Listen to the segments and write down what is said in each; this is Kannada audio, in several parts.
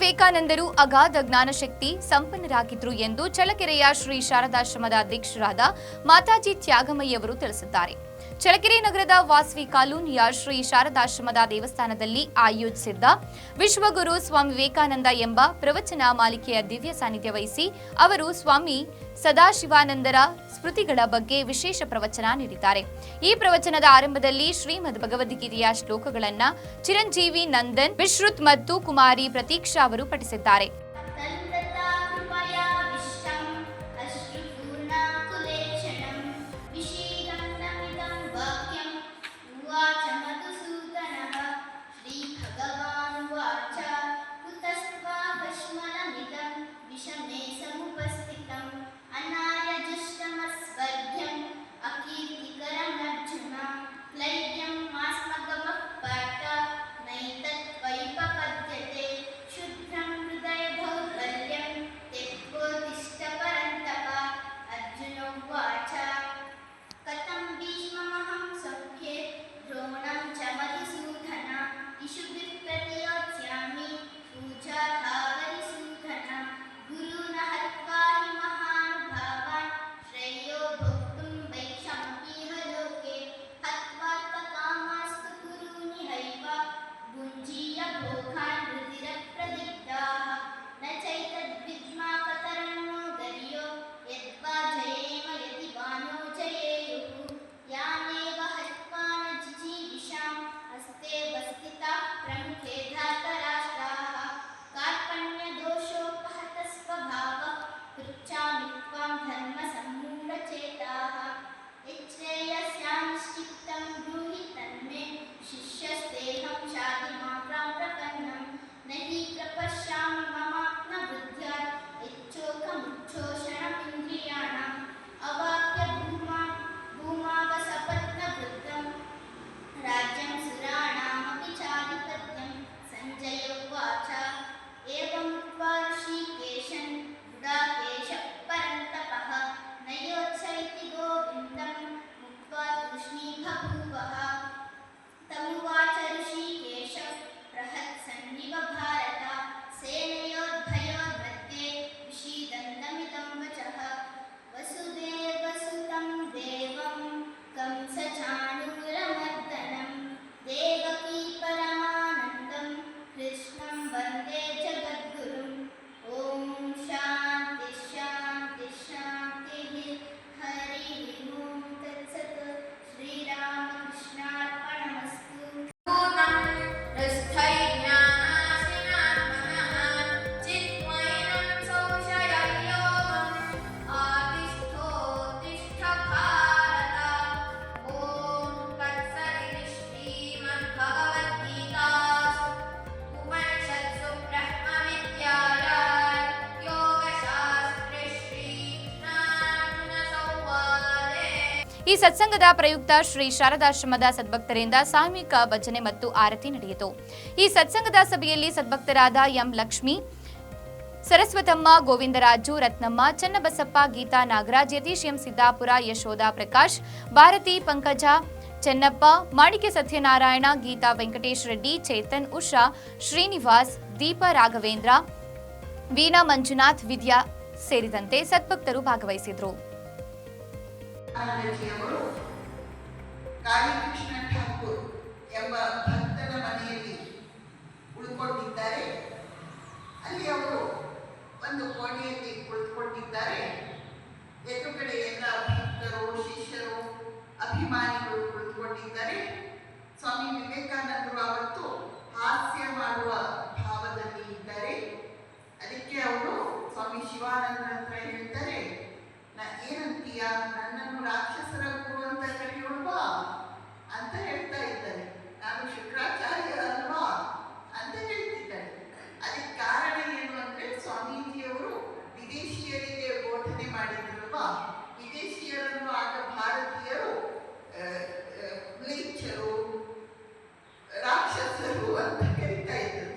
ವಿವೇಕಾನಂದರು ಅಗಾಧ ಜ್ಞಾನಶಕ್ತಿ ಸಂಪನ್ನರಾಗಿದ್ರು ಎಂದು ಚಳ್ಳಕೆರೆಯ ಶ್ರೀ ಶಾರದಾಶ್ರಮದ ಅಧ್ಯಕ್ಷರಾದ ಮಾತಾಜಿ ತ್ಯಾಗಮಯ್ಯವರು ತಿಳಿಸಿದ್ದಾರೆ. ಚಳ್ಳಕೆರೆ ನಗರದ ವಾಸವಿ ಕಾಲೋನಿಯ ಶ್ರೀ ಶಾರದಾಶ್ರಮದ ದೇವಸ್ಥಾನದಲ್ಲಿ ಆಯೋಜಿಸಿದ್ದ ವಿಶ್ವಗುರು ಸ್ವಾಮಿ ವಿವೇಕಾನಂದ ಎಂಬ ಪ್ರವಚನ ಮಾಲಿಕೆಯ ದಿವ್ಯ ಸಾನ್ನಿಧ್ಯ ವಹಿಸಿ ಅವರು ಸ್ವಾಮಿ ಸದಾಶಿವಾನಂದರ ಸ್ಮೃತಿಗಳ ಬಗ್ಗೆ ವಿಶೇಷ ಪ್ರವಚನ ನೀಡಿದ್ದಾರೆ. ಈ ಪ್ರವಚನದ ಆರಂಭದಲ್ಲಿ ಶ್ರೀಮದ್ ಭಗವದ್ಗೀತೆಯ ಶ್ಲೋಕಗಳನ್ನು ಚಿರಂಜೀವಿ ನಂದನ್ ವಿಶ್ರುತ್ ಮತ್ತು ಕುಮಾರಿ ಪ್ರತೀಕ್ಷಾ ಅವರು ಪಠಿಸಿದ್ದಾರೆ. ಈ ಸತ್ಸಂಗದ ಪ್ರಯುಕ್ತ ಶ್ರೀ ಶಾರದಾಶ್ರಮದ ಸದ್ಭಕ್ತರಿಂದ ಸಾಮೂಹಿಕ ಭಜನೆ ಮತ್ತು ಆರತಿ ನಡೆಯಿತು. ಈ ಸತ್ಸಂಗದ ಸಭೆಯಲ್ಲಿ ಸದ್ಭಕ್ತರಾದ ಎಂ ಲಕ್ಷ್ಮಿ, ಸರಸ್ವತಮ್ಮ, ಗೋವಿಂದರಾಜು, ರತ್ನಮ್ಮ, ಚನ್ನಬಸಪ್ಪ, ಗೀತಾ, ನಾಗರಾಜ್, ಯತೀಶ್, ಎಂ ಸಿದ್ದಾಪುರ, ಯಶೋಧ, ಪ್ರಕಾಶ್, ಭಾರತಿ, ಪಂಕಜ, ಚೆನ್ನಪ್ಪ, ಮಾಣಿಕ್ಯ ಸತ್ಯನಾರಾಯಣ, ಗೀತಾ, ವೆಂಕಟೇಶ್ ರೆಡ್ಡಿ, ಚೇತನ್, ಉಷಾ, ಶ್ರೀನಿವಾಸ್, ದೀಪ, ರಾಘವೇಂದ್ರ, ವೀಣಾ, ಮಂಜುನಾಥ್, ವಿದ್ಯಾ ಸೇರಿದಂತೆ ಸದ್ಭಕ್ತರು ಭಾಗವಹಿಸಿದರು. ಆನಂದಜಿಯವರು ಕಾಳಿಕೃಷ್ಣ ಠಾಕೂರ್ ಎಂಬ ಭಕ್ತನ ಮನೆಯಲ್ಲಿ ಉಳ್ಕೊಂಡಿದ್ದಾರೆ. ಅಲ್ಲಿ ಅವರು ಒಂದು ಕೋಣೆಯಲ್ಲಿ ಕುಳಿತುಕೊಂಡಿದ್ದಾರೆ. ಎದುರುಗಡೆ ಎಲ್ಲ ಭಕ್ತರು, ಶಿಷ್ಯರು, ಅಭಿಮಾನಿಗಳು ಕುಳಿತುಕೊಂಡಿದ್ದಾರೆ. ಸ್ವಾಮಿ ವಿವೇಕಾನಂದರು ಅವತ್ತು ಹಾಸ್ಯ ಮಾಡುವ ಭಾವದಲ್ಲಿ ಇದ್ದಾರೆ. ಅದಕ್ಕೆ ಅವರು ಸ್ವಾಮಿ ಶಿವಾನಂದ ಹತ್ರ ಹೇಳ್ತಾರೆ, ಏನಂತೀಯ, ನನ್ನನ್ನು ರಾಕ್ಷಸರ ಗುರು ಅಂತ ಕರೆಯೋಳ್ವಾ ಅಂತ ಹೇಳ್ತಾ ಇದ್ದಾರೆ. ನಾನು ಶುಕ್ರಾಚಾರ್ಯ ಅಲ್ವಾ ಅಂತ ಹೇಳ್ತಿದ್ದಾರೆ. ಅದಕ್ಕೆ ಕಾರಣ ಏನು ಅಂದ್ರೆ, ಸ್ವಾಮೀಜಿಯವರು ವಿದೇಶಿಯರಿಗೆ ಬೋಧನೆ ಮಾಡಿದ್ರಲ್ವಾ, ವಿದೇಶಿಯರನ್ನು ಆಗ ಭಾರತೀಯರು ಮ್ಲೇಚ್ಛರು, ರಾಕ್ಷಸರು ಅಂತ ಕರೀತಾ ಇದ್ರು.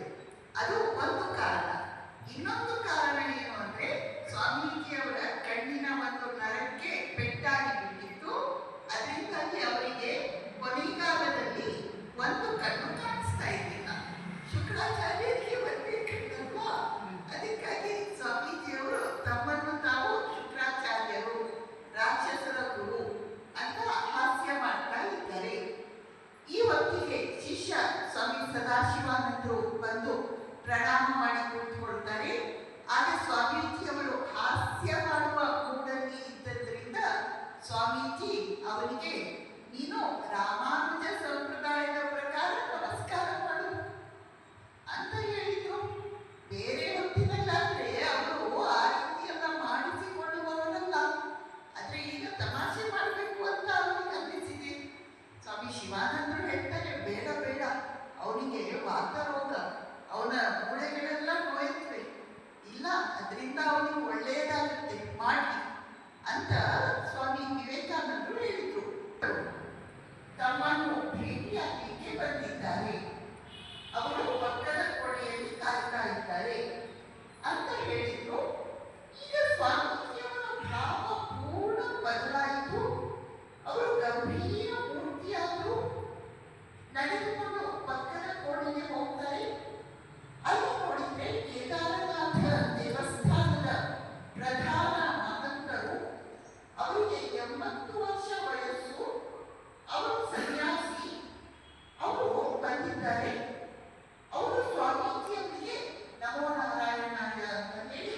ಅದು ಒಂದು ಕಾರಣ. ಇನ್ನೊಂದು ಕಾರಣ ಏನು ಅಂದ್ರೆ, ಸ್ವಾಮೀಜಿಯವರ ಕಣ್ಣಿನ ಒಂದು ನರಕ್ಕೆ ಪೆಟ್ಟಾಗಿ ಬಿಟ್ಟಿತ್ತು. ಅದರಿಂದಾಗಿ ಅವರಿಗೆ ಕೊನೆಗಾಲ ಅದರಿಂದ ಅವನಿಗೆ ಒಳ್ಳೆಯದಾಗುತ್ತೆ ಮಾಡಿ ಅಂತ ಸ್ವಾಮಿ ವಿವೇಕಾನಂದರು ಹೇಳಿದರು. ತಮ್ಮನ್ನು ಭೇಟಿಯಾಗಲಿಕ್ಕೆ ಬಂದಿದ್ದಾರೆ, ಅವರು ಪಕ್ಕದ ಕೋಣೆಯಲ್ಲಿ ಕಾಯ್ತಾ ಇದ್ದಾರೆ ಅಂತ ಹೇಳಿದ್ರು. ಈಗ ಸ್ವಾಮೀಜಿಯವರ ಭಾವ ಪೂರ್ಣ ಬದಲಾಯಿತು. ಅವರು ಗಂಭೀರ ಮೂರ್ತಿಯಾದರು. ನಡೆದುಕೊಂಡು ಪಕ್ಕದ ಕೋಣೆಗೆ ಹೋಗ್ತಾರೆ. ಅಲ್ಲಿ ನೋಡಿದ್ರೆ ಕೇದಾರನಾಥ ದೇವಸ್ಥಾನದ ಪ್ರಧಾನ ಮಹಂತರು, ಅವರಿಗೆ 80 ವರ್ಷ ವಯಸ್ಸು, ಅವರು ಸನ್ಯಾಸಿ, ಅವರು ಬಂದಿದ್ದಾರೆ. ಅವರು ಸ್ವಾಮೀಜಿಯವರಿಗೆ ನಮೋ ನಾರಾಯಣಾಯ ಅಂತ ಹೇಳಿ,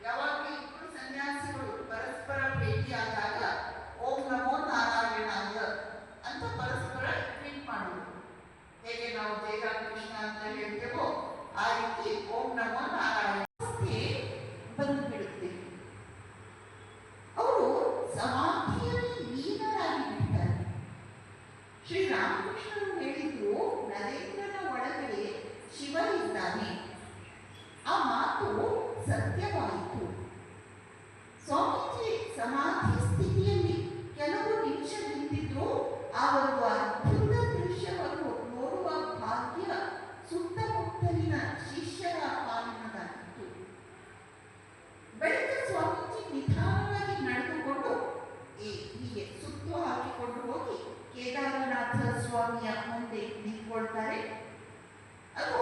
ಯಾವಾಗಲೂ ಇಬ್ಬರು ಸನ್ಯಾಸಿಗಳು ಪರಸ್ಪರ ಭೇಟಿಯಾದಾಗ ಓಂ ನಮೋ ನಾರಾಯಣಾಯ ಅಂತ ಪರಸ್ಪರ ಟ್ವೀಟ್ ಮಾಡೋದು. ಹೇಗೆ ನಾವು ಜಯ ಕೃಷ್ಣ ಅಂತ ಹೇಳ್ತೇವೋ ಆ ರೀತಿ ಓಂ ನಮೋ ನಾರಾಯಣ ಬಂದು ಬಿಡುತ್ತೆ. ಅವರು ಸಮಾಧಿಯಲ್ಲಿ ಲೀನರಾಗಿ ಬಿಡ್ತಾರೆ. ಶ್ರೀರಾಮಕೃಷ್ಣರು ಹೇಳಿದ್ರು, ನರೇಂದ್ರನ ಒಳಗಡೆ ಶಿವ ಇದ್ದಾನೆ. ಆ ಮಾತು ಸತ್ಯವಾಯಿತು. ಸ್ವಾಮೀಜಿ ಸಮಾಧಿ ಸ್ಥಿತಿಯಲ್ಲಿ ಕೆಲವು ನಿಮಿಷ ನಿಂತಿದ್ದು ಆ ಒಂದು ಅದ್ಭುತ ದೃಶ್ಯವನ್ನು ನೋಡುವ ಭಾಗ್ಯ ಸುತ್ತಮುತ್ತಲಿನ ಶಿಷ್ಯರ ಪಾಲಿನದಾಗಿತ್ತು. ಬಳಿಕ ಸ್ವಾಮೀಜಿ ನಿಧಾನವಾಗಿ ನಡೆದುಕೊಂಡು ಹೀಗೆ ಸುತ್ತು ಹಾಕಿಕೊಂಡು ಹೋಗಿ ಕೇದಾರನಾಥ ಸ್ವಾಮಿಯ ಮುಂದೆ ನಿಂತ್ಕೊಳ್ತಾರೆ. ಅದು